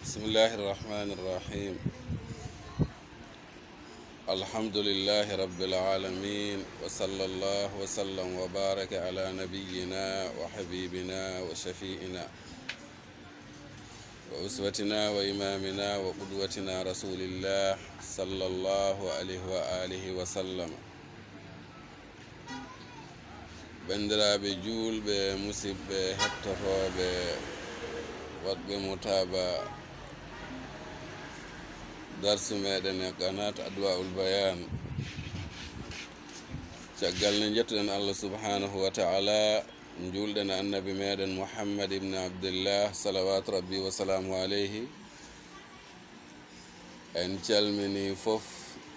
بسم الله الرحمن الرحيم. الحمد لله رب العالمين، وصلى الله وسلم وبارك على نبينا وحبيبنا وشفيئنا وأسوتنا وإمامنا وقدوتنا رسول الله صلى الله عليه وآله وسلم. بندرابي جول بمصيب هتفو بوضب متابع درس ميدن قناة أدواء البيان. شغلنا جتنا الله سبحانه وتعالى نجولنا النبي ميدن محمد بن عبد الله صلوات ربي وسلامه عليه. en calmini fof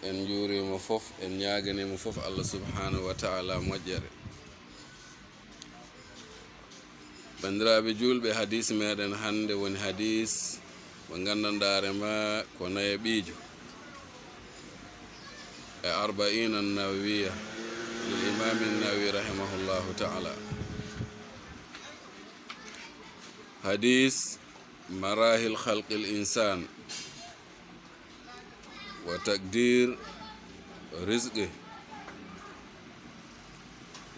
en juurima fof en ñaaganima fof Allah subhanahu wa ta'ala moƴƴere. bandiraɓe julɓe, hadis meɗen hande woni hadis mo gandanɗare ma ko naye ɓiijo e arba'ina nawawiya lil imami nawawi rahimahullahu ta'ala. hadis marahil khalqi l insan wa taqdir rizqi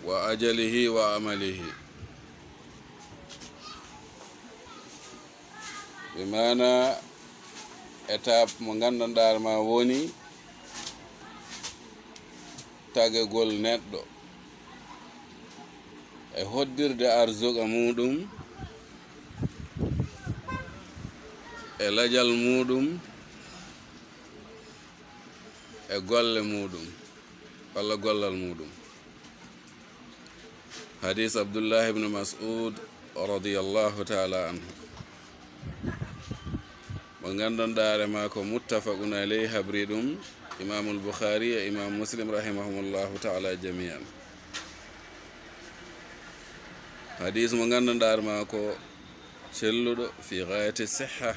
wa ajalihi wa amalihi. ɓe mana étape mo gandanɗar ma woni tagegol neɗɗo e hoddirde arzuga muɗum e lajal muɗum e golle muɗum walla gollal muɗum. hadis Abdullah ibn Mas'ud radiyallahu ta'ala anhu mo gandanɗare ma ko muttafaqun alayhi, habri ɗum imamul Bukhari e imam Muslim rahimahumullahu ta'ala jami'an. hadis mo gandanɗare ma ko celluɗo fi ghayati sihha,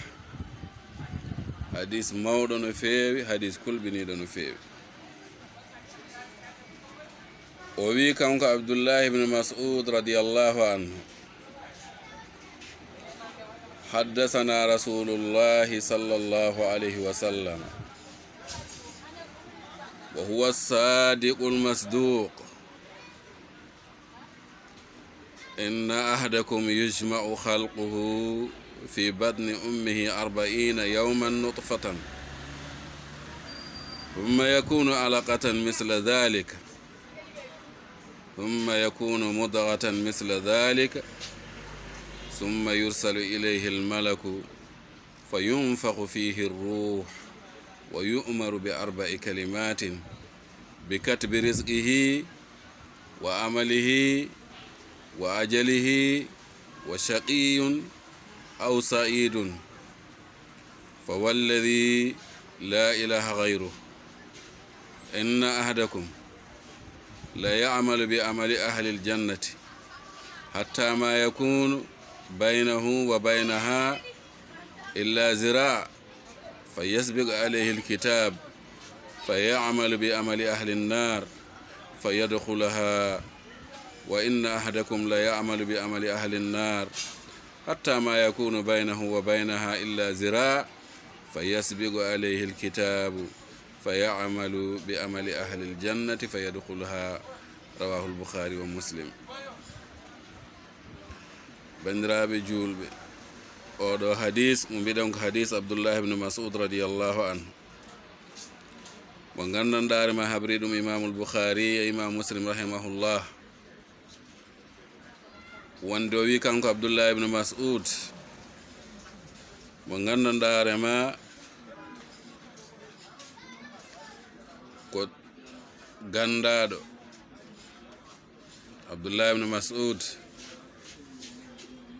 hadis mawɗo no feewi, hadis kulbiniɗo no feewi. o wi kanko Abdullah ibn Mas'ud radiyallahu anhu: حدثنا رسول الله صلى الله عليه وسلم وهو الصادق المصدوق إن أحدكم يجمع خلقه في بطن أمه 40 يوما نطفة ثم يكون علقة مثل ذلك ثم يكون مضغة مثل ذلك ثم يرسل إليه الملك فينفخ فيه الروح ويؤمر ب4 كلمات: بكتب رزقه وعمله وأجله وشقي أو سعيد. فوالذي لا إله غيره إن أحدكم لا يعمل بعمل أهل الجنة حتى ما يكون بينه وبينها إلا ذراع فيسبق عليه الكتاب فيعمل بعمل أهل النار فيدخلها، وإن أحدكم لا يعمل بعمل أهل النار حتى ما يكون بينه وبينها إلا ذراع فيسبق عليه الكتاب فيعمل بعمل أهل الجنة فيدخلها. رواه البخاري ومسلم. bandiraɓe julɓe, oɗo hadis mo mbiɗon ko hadis Abdullah ibn Mas'ud radiyallahu anhu mo gandanɗare ma habri ɗum imamul Bukhari e imam Muslim rahimahullah. wonde o wi kanko Abdullah ibn Mas'ud mo gandanɗare ma ko gandaɗo. Abdullah ibn Mas'ud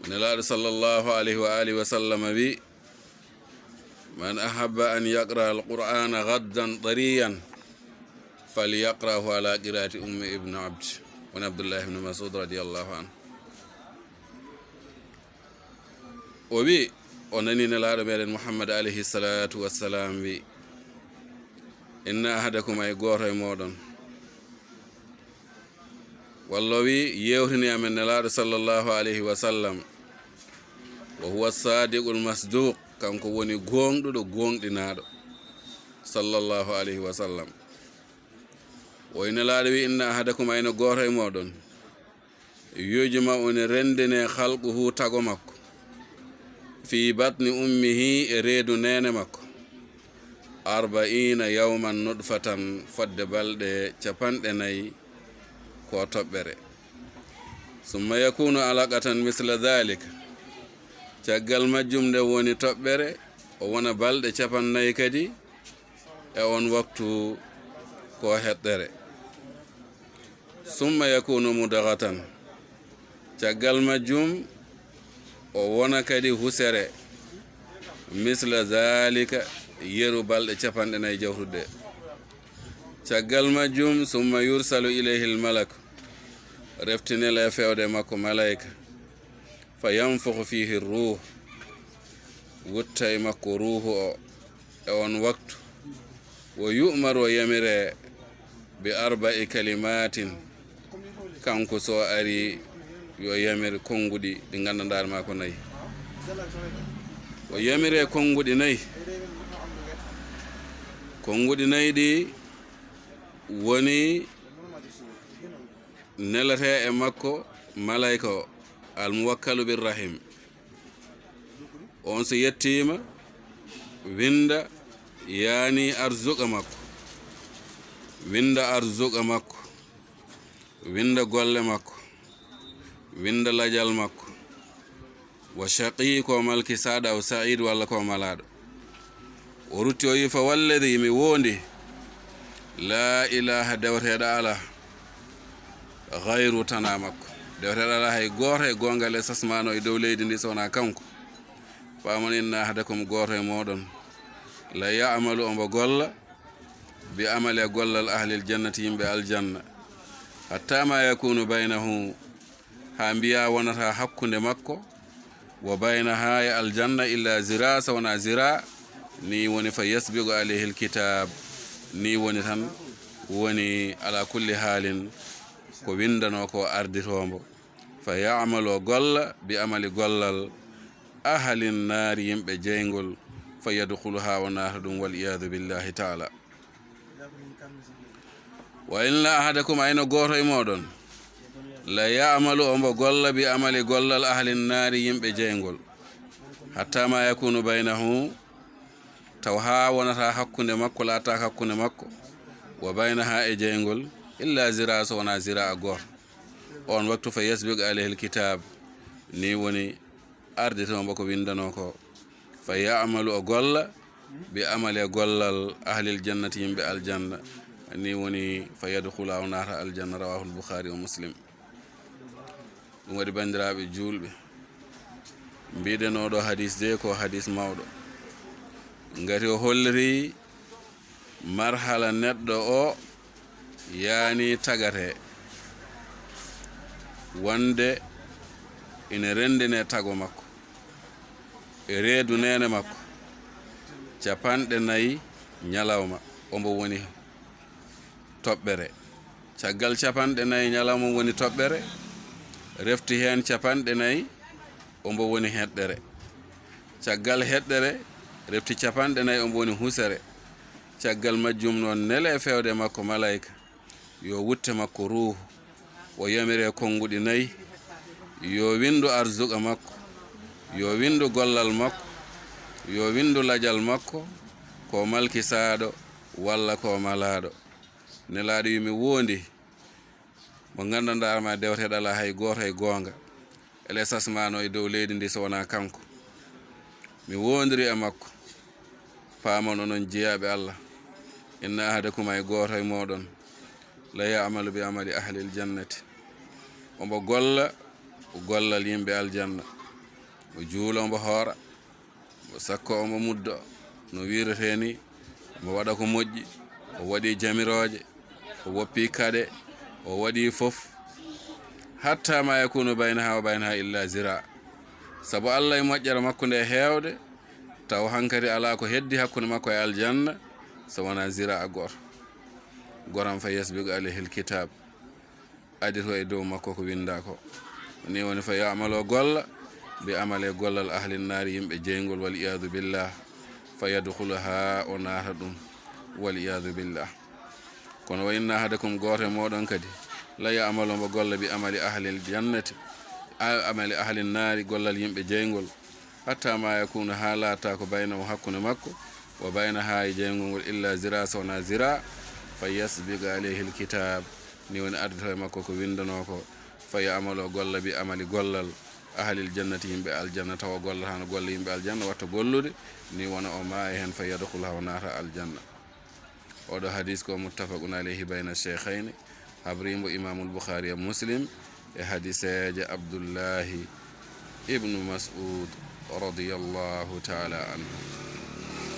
nelaɗo sallallahu alayhi wa alihi wa sallam wi: man ahabba an yaqra alqur'ana gaddan tariyan falyaqrahu ala qira'ati ummi ibn abd. woni Abdullah ibn Mas'ud radiyallahu anhu. o wi o nani nelaɗo meɗen Muhammad alayhi salatu wassalam wi: inna ahadakum, ay goto e moɗon, walla wi yewtini amen nelaɗo sallallahu alayhi wa sallam: wa huwa sadiqul masduq, kanko woni gonɗuɗo gonɗinaɗo sallallahu alayhi wa sallam. o inelaɗo wi inna ahadakum ayno goto e moɗon yujma one rendine halquhu tago makko fi batni ummihi e reedu nene makko 40 yawman nudfatan fodde balɗe 40 ko toɓɓere summa yakunu alaqatan misla dhalika caggal majjum nde woni toɓɓere o wona balɗe 40 kadi e on waktu ko heɗɗere summa yakunu mudaghatan caggal majjum o wona kadi husere misla dhalika yeru balɗe 40 jawtude caggal majjum summa yursalu ilayhi almalak reftinel e fewde makko malaika fa yanfukhu fihi ruh wutta e makko ruhu o e on waktu wo yu'mar o yamire bi 4 kalimatin kanko so ari yo yamire konguɗi ɗi gandanɗar ma ko nayi o yamire konguɗi nayi konguɗi nayi ɗi woni nelate e makko malaika o almuwakkalu birrahim on so yettima winda yani arzuqa makko winda arzuqa makko winda golle makko winda lajal makko wa shaqi ko malki sada o sa'id walla ko malaɗo o rutti o yi fa walladi mi wondi la ilaha dewteɗo ala gayru tana makko dewteɗo ala hay goto e gongal e sasmano e dow leydi ndi sowona kanko famon inna ahadakum goto e moɗon la ya'malu ombo golla bi amali e gollal ahlil jannati yimɓe aljanna hatta ma yakunu baynahu ha mbiya wonata hakkunde makko wa baynaha e aljanna illa zira sawna zira ni woni fa yasbiqu alayhi alkitab ni woni tan woni ala kulli halin ko windano ko arditombo fa ya'malu golla bi amali gollal ahalin naari yimɓe jeygol fa yadkhuluha wa nata ɗum wal iyadu billahi taala wa inna ahadakum ayno goto e moɗon la ya'malu ombo golla bi amali gollal ahalin naari yimɓe jeygol hatta ma yakunu baynahu taw ha wonata hakkunde makko laata hakkunde makko wa baynaha e jeygol illa zira so wona zira a goto on waktu fa yasbiqu alayhi alkitab ni woni arditombo ko windano ko fa ya'malu o golla bi amali gollal ahlil jannati yimɓe aljanna ni woni fa yadkhula o nata aljanna rawahu al-bukhari wa muslim ɗum waɗi bandiraɓe julɓe mbiɗen oɗo hadis de ko hadis mawɗo ngati o holliri marhala neɗɗo o yani tagate wonde ina rendine tago makko e reedu nene makko 40 ñalawma ombo woni toɓɓere caggal 40 ñalawma woni toɓɓere refti hen 40 ombo woni heɗɗere caggal heɗɗere refti 40 ombo woni husere caggal majjum noon nele e fewde makko malaika yo wutte makko ruhu o yamire konguɗi 4 yo windu arzuqa makko yo windu gollal makko yo windu lajal makko ko malki saɗo walla ko malaɗo nelaɗo yimi wondi mo gandanɗa ma dewteɗala hay goto e gonga ele sasmano e dow leydi ndi so wona kanko mi wondiri e makko pamon onon jeeyaɓe Allah inna ahadakum ay goto e moɗon la ya'malu bi amali ahli aljannati ombo golla gollal yimɓe aljanna o juula ombo hoora o sakko ombo muddo no wirete ni mo waɗa ko moƴƴi o waɗi jamiroje o woppi kade o waɗi fof hatta ma yakunu baynaha wa baynaha illa zira sabu Allah e moƴƴere makko nde heewde taw hankadi ala ko heddi hakkunde makko e aljanna so wona zira a goto goram fa yasbiqu alayhi alkitab adi to e dow makko ko winda ko ni woni fa ya'malu golla bi amale gollal ahli nari yimɓe jeygol wal iyadu billah fa yadkhuluha o naata ɗum wal iyadu billah. kono wa inna ahadakum goto moɗon kadi la ya'malu mo golla bi amali ahli jannati amali ahli nari gollal yimɓe jeygol hatta ma yakunu halata ko bayna mo hakkunde makko wa bayna ha e jeygol ngol illa zira sowna zira fa yasbiga alayhi alkitab ni woni addato e makko ko windano ko fa ya'malu golla bi amali gollal ahlil jannati yimɓe aljanna tawa golla hano golla yimɓe aljanna watta gollude ni wona o ma e hen fa yadkhulu ha nata aljanna. oɗo hadis ko muttafaqun alayhi bayna sheikhayni habrimo imamul bukhari e muslim e hadiseje abdoullahi ibnu mas'ud radiyallahu ta'ala anhu.